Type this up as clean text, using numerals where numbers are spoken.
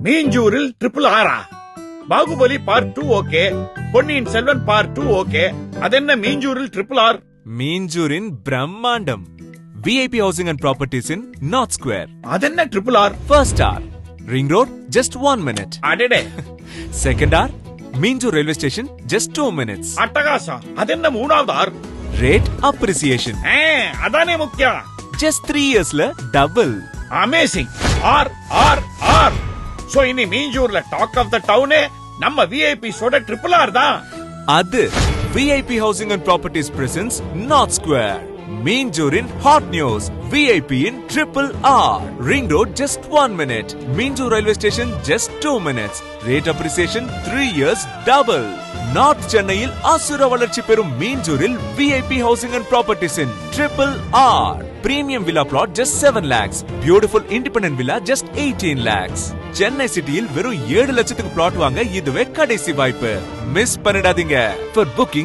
மீஞ்சூரில் triple ஆரா? Baahubali part 2 okay, Ponniyin Selvan part 2 okay, அதென்ன மீஞ்சூரில் triple R? மீஞ்சூரின் பிரம்மாண்டம். VIP housing and properties in North Square. அதென்ன triple R? First R, Ring Road, just 1 minute. அடடே. Second R, Minjur Railway Station, just 2 minutes. அட்டகாசா. அதென்ன மூணாவது ஆர்? Rate appreciation. அதானே முக்கியம். Just 3 yearsல double. Amazing. R R R. So இனி மீஞ்சூர்ல டாக் ஆஃப் த டவுனே நம்ம VIPs ஓட ட்ரிபிள் ஆர் தான். அது VIP housing and properties presents North Square. Minjur in hot news. VIP in triple R. Ring Road just 1 minute. Minjur Railway Station just 2 minutes. Rate appreciation 3 years double. North Chennaiil asura valarchi perum Minjuril VIP housing and properties in triple R. Premium villa plot just 7 lakhs. Beautiful independent villa just 18 lakhs. Chennai cityil verum 7 லட்சத்துக்கு plot வாங்க இதுவே கடைசி வாய்ப்பு. Miss பண்ணிடாதீங்க. For booking